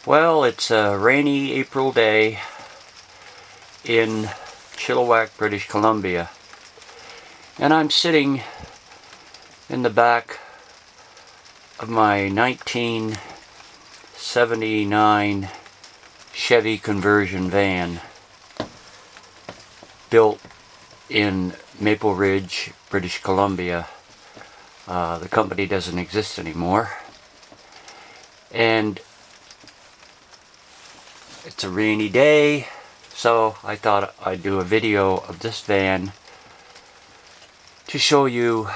Well, it's a rainy April day in Chilliwack, British Columbia, and I'm sitting in the back of my 1979 Chevy conversion van built in Maple Ridge, British Columbia. The company doesn't exist anymore, and it's a rainy day, so I thought I'd do a video of this van to show you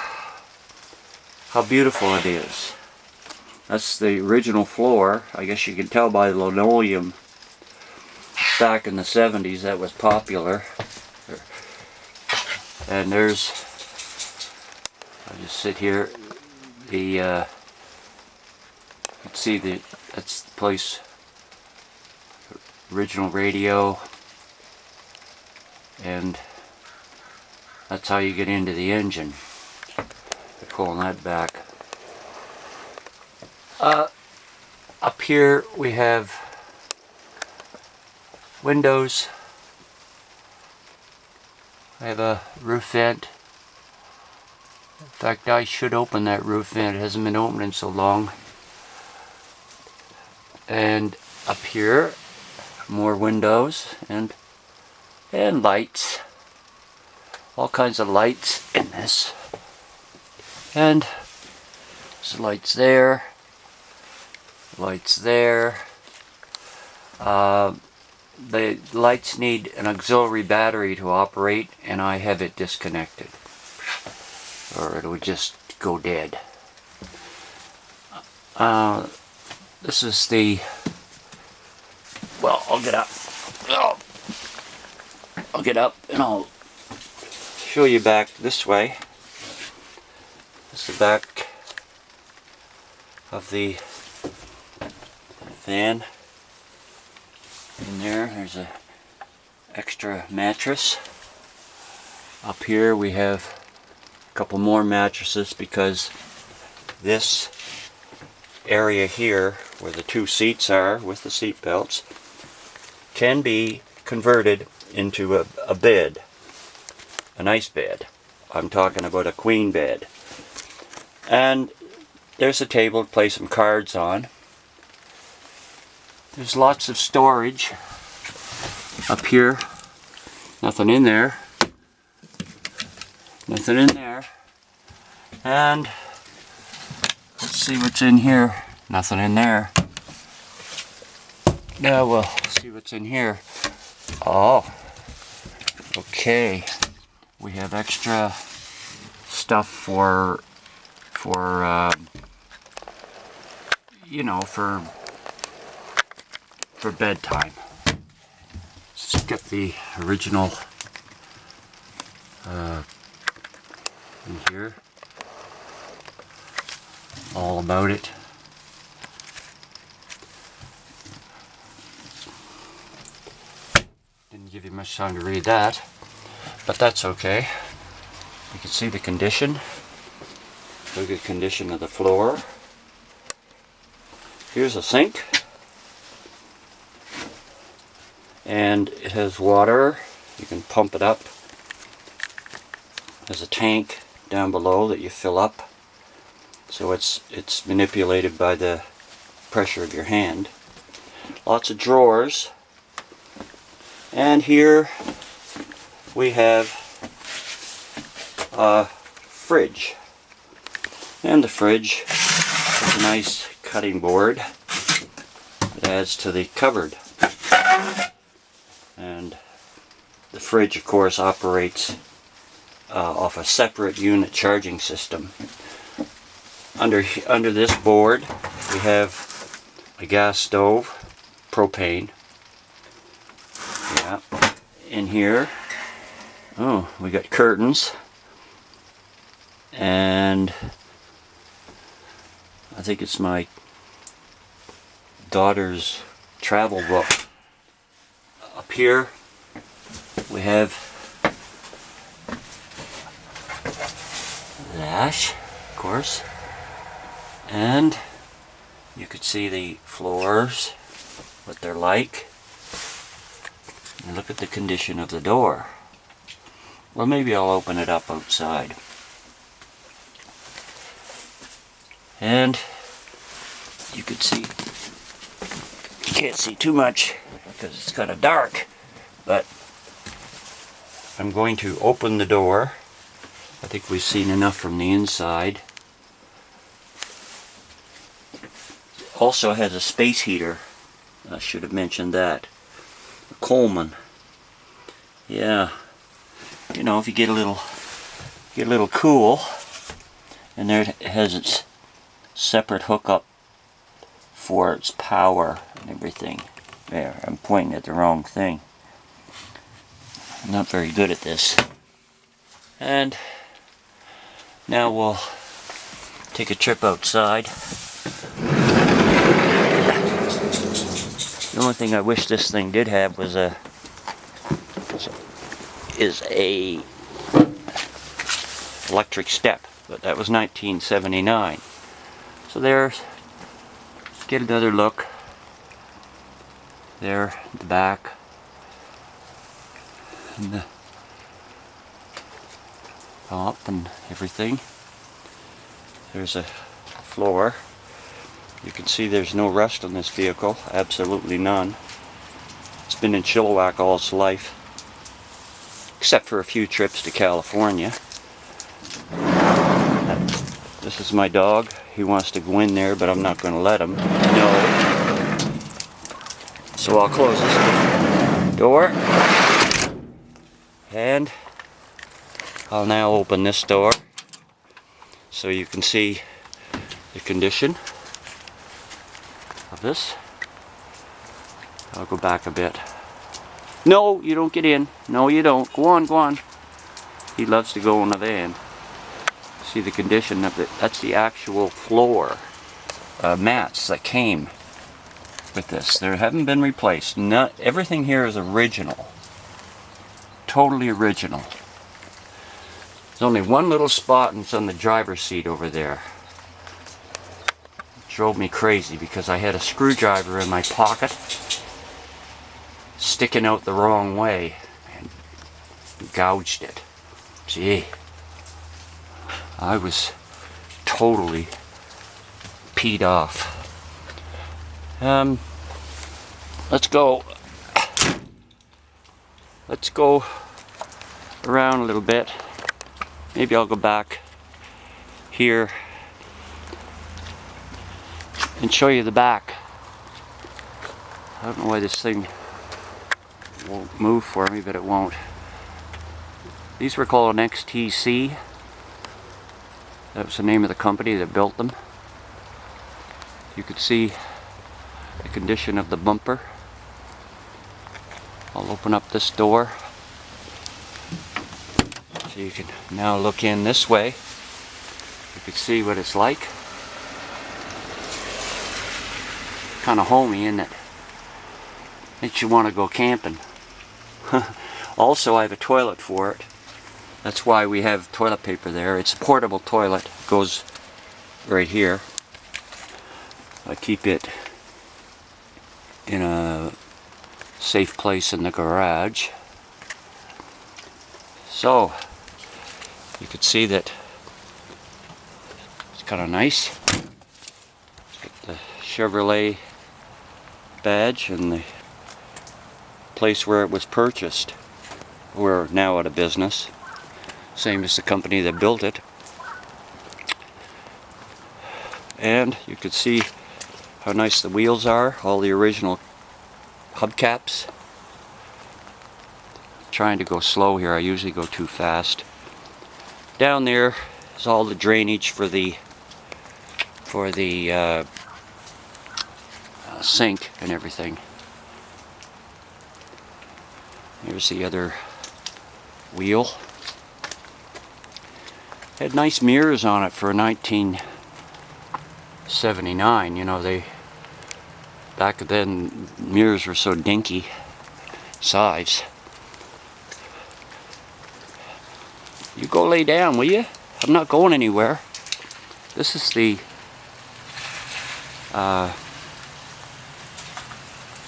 how beautiful it is. That's the original floor. I guess you can tell by the linoleum. Back in the 70s that was popular. And there's, I'll just sit here, you can see that's the place, original radio, and that's how you get into the engine. They're pulling that back. Up here we have windows. I have a roof vent. In fact, I should open that roof vent. It hasn't been opening so long. And up here, more windows and lights. All kinds of lights in this. And there's lights there. Lights there. The lights need an auxiliary battery to operate, and I have it disconnected, or it would just go dead. This is the, well, I'll get up. I'll get up and I'll show you back this way. This is the back of the van. In there's a extra mattress. Up here we have a couple more mattresses because this area here where the two seats are with the seat belts can be converted into a bed, a nice bed. I'm talking about a queen bed. And there's a table to play some cards on. There's lots of storage up here. Nothing in there. Nothing in there. And let's see what's in here. Nothing in there. Now we'll see what's in here. Oh, okay. We have extra stuff for you know, for bedtime. Let's get the original in here. All about it. Didn't give you much time to read that, but that's okay. You can see the condition. Look at the condition of the floor. Here's a sink. And it has water. You can pump it up. There's a tank down below that you fill up. So it's manipulated by the pressure of your hand. Lots of drawers. And here we have a fridge. And the fridge is a nice cutting board. It adds to the cupboard. And the fridge, of course, operates off a separate unit charging system. Under this board, we have a gas stove, propane. Yeah. In here, oh, we got curtains, and I think it's my daughter's travel book. Up here we have that, of course, and you could see the floors what they're like. And look at the condition of the door. Well, maybe I'll open it up outside. And you can see, you can't see too much because it's kind of dark, but I'm going to open the door. I think we've seen enough from the inside. Also has a space heater. I should have mentioned that. A Coleman. Yeah. You know, if you get a little cool, and there it has its separate hookup for its power and everything. There, I'm pointing at the wrong thing. I'm not very good at this. And now we'll take a trip outside. The only thing I wish this thing did have was a electric step, but that was 1979. So there's, let's get another look. There, at the back, and the top and everything. There's a floor. You can see there's no rust on this vehicle, absolutely none. It's been in Chilliwack all its life, except for a few trips to California. This is my dog. He wants to go in there, but I'm not going to let him. No. So I'll close this door. And I'll now open this door so you can see the condition of this. I'll go back a bit. No, you don't get in. No, you don't. Go on, go on. He loves to go in the van. See the condition of it. That's the actual floor mats that came with this. They haven't been replaced. Everything here is original. Totally original. There's only one little spot, and it's on the driver's seat over there. It drove me crazy because I had a screwdriver in my pocket sticking out the wrong way and gouged it. Gee, I was totally peed off. Let's go around a little bit. Maybe I'll go back here and show you the back. I don't know why this thing won't move for me, but it won't. These were called an XTC. That was the name of the company that built them. You could see the condition of the bumper. I'll open up this door so you can now look in this way. You can see what it's like. Kind of homey, isn't it? Makes you want to go camping. Also, I have a toilet for it. That's why we have toilet paper there. It's a portable toilet. It goes right here. I keep it in a safe place in the garage. So, you can see that it's kind of nice. It's got the Chevrolet badge and the place where it was purchased. We're now out of business. Same as the company that built it. And you can see how nice the wheels are, all the original hubcaps. Trying to go slow here, I usually go too fast. Down there is all the drainage for the sink and everything. Here's the other wheel. Had nice mirrors on it for 1979. You know, back then mirrors were so dinky size. You go lay down, will you? I'm not going anywhere. This is the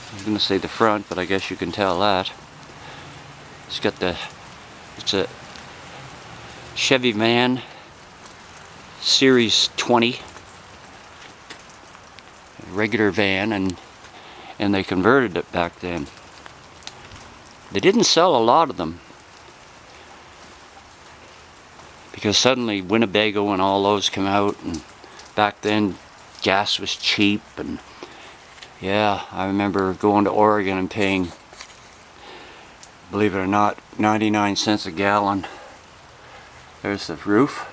I was going to say the front, but I guess you can tell that. It's got it's a Chevy van, Series 20, regular van, and they converted it back then. They didn't sell a lot of them, because suddenly Winnebago and all those come out, and back then gas was cheap, and yeah, I remember going to Oregon and paying, believe it or not, 99 cents a gallon. There's the roof.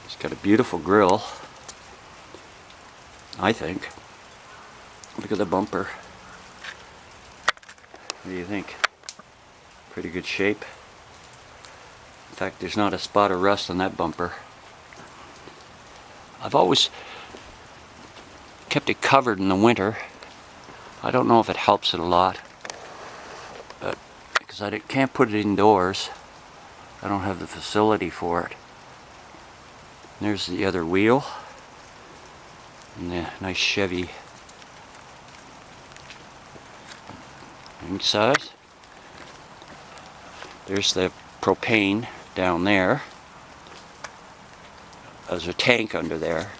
It's got a beautiful grill, I think. Look at the bumper. What do you think? Pretty good shape. In fact, there's not a spot of rust on that bumper. I've always kept it covered in the winter. I don't know if it helps it a lot, but because I can't put it indoors, I don't have the facility for it. And there's the other wheel, and the nice Chevy inside. There's the propane down there. There's a tank under there.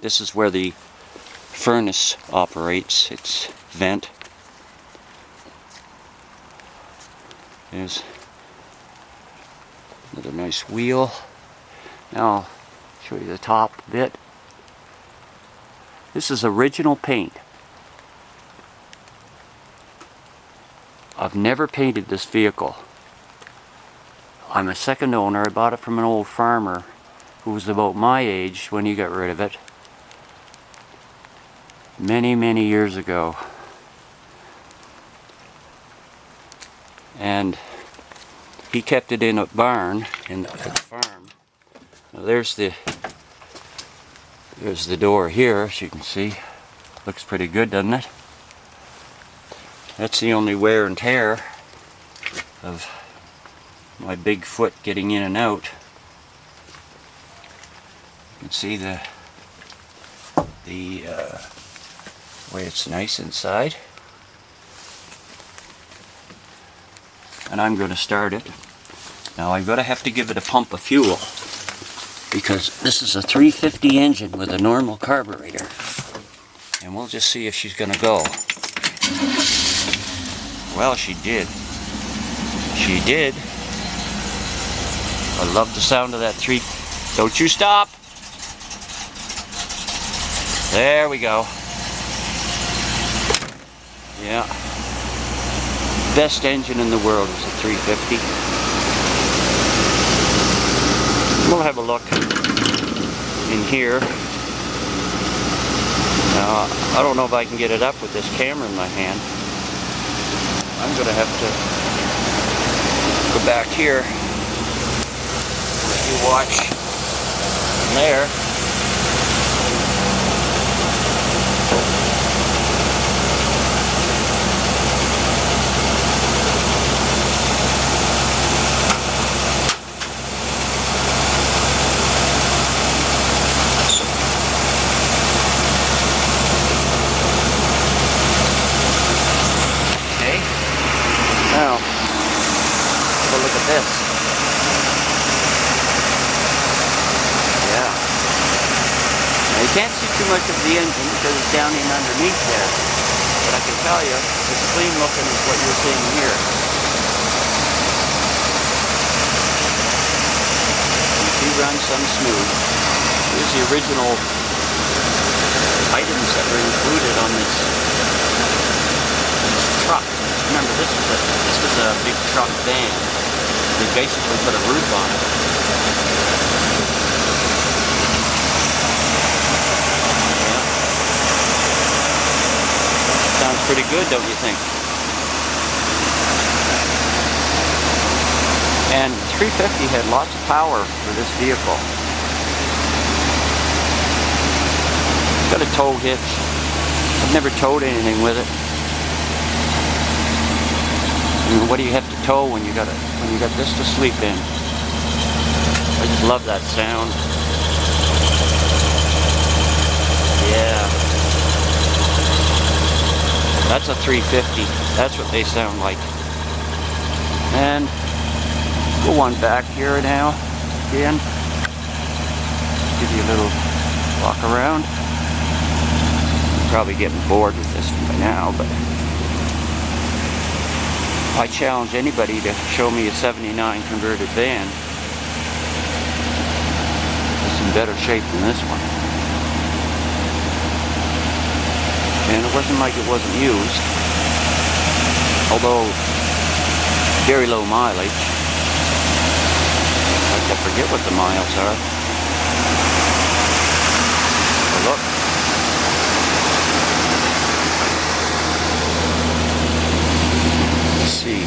This is where the furnace operates, its vent. There's another nice wheel. Now I'll show you the top bit. This is original paint. I've never painted this vehicle. I'm a second owner. I bought it from an old farmer who was about my age when he got rid of it. Many years ago. And he kept it in a barn at the farm. Now there's the door here, as you can see. Looks pretty good, doesn't it? That's the only wear and tear of my big foot getting in and out. You can see the way it's nice inside. And I'm going to start it. Now I'm going to have to give it a pump of fuel, because this is a 350 engine with a normal carburetor. And we'll just see if she's going to go. Well, she did. She did. I love the sound of that three. Don't you stop. There we go. Yeah. Best engine in the world is a 350. We'll have a look in here. Now, I don't know if I can get it up with this camera in my hand. I'm going to have to go back here. You watch from there. Okay. Now, have a look at this. You can't see too much of the engine because it's down in underneath there, but I can tell you it's clean looking is what you're seeing here. She runs some smooth. Here's the original items that were included on this truck. Remember, this was a big truck van. They basically put a roof on it. Sounds pretty good, don't you think? And 350 had lots of power for this vehicle. It's got a tow hitch. I've never towed anything with it. I mean, what do you have to tow when you got this to sleep in? I just love that sound. Yeah. That's a 350. That's what they sound like. And go one back here now. Again. Give you a little walk around. You're probably getting bored with this by now, but I challenge anybody to show me a 79 converted van that's in better shape than this one. And it wasn't like it wasn't used, although very low mileage. I forget what the miles are. So look. Let's see.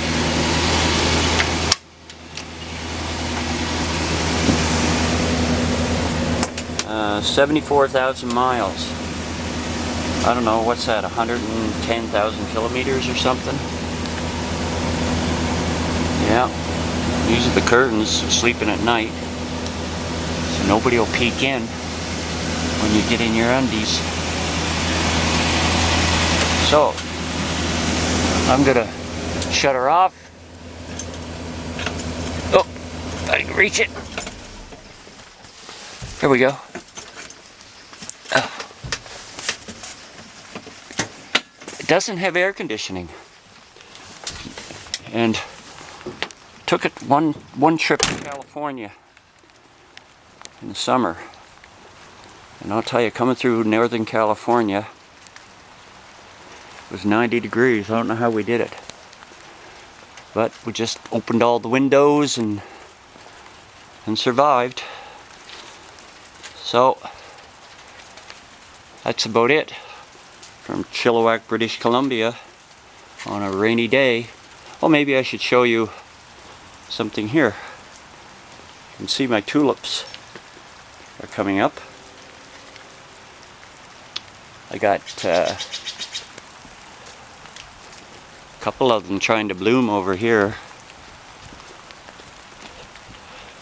Uh, 74,000 miles. I don't know, what's that, 110,000 kilometers or something? Yeah. These are the curtains, sleeping at night. So nobody will peek in when you get in your undies. So, I'm gonna shut her off. Oh, I can reach it. Here we go. It doesn't have air conditioning. And took it one trip to California in the summer. And I'll tell you, coming through Northern California, it was 90 degrees. I don't know how we did it. But we just opened all the windows and survived. So, that's about it from Chilliwack, British Columbia on a rainy day. Well, maybe I should show you something here. You can see my tulips are coming up. I got a couple of them trying to bloom over here,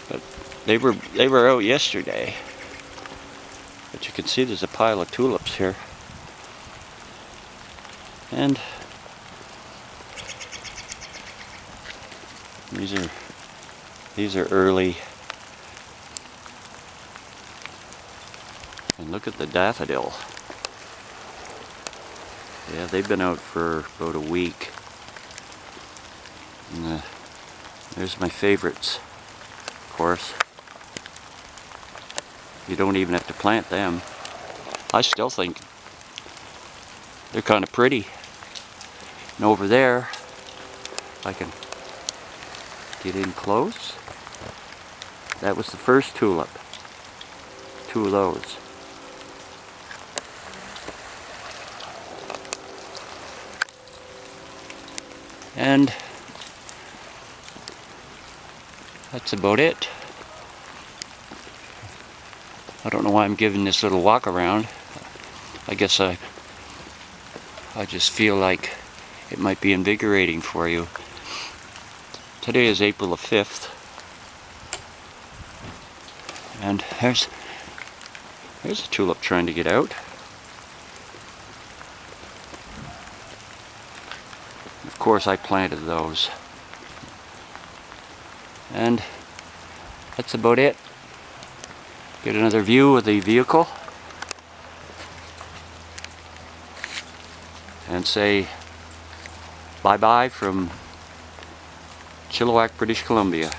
but they were out yesterday. But you can see there's a pile of tulips here, and these are early. And look at the daffodil. Yeah, they've been out for about a week. And there's my favorites, of course. You don't even have to plant them. I still think they're kind of pretty. And over there, I can get in close. That was the first tulip. Two of those. And that's about it. I don't know why I'm giving this little walk around. I guess I just feel like it might be invigorating for you. Today is April the 5th. And there's a tulip trying to get out. Of course I planted those. And that's about it. Get another view of the vehicle. And say bye-bye from Chilliwack, British Columbia.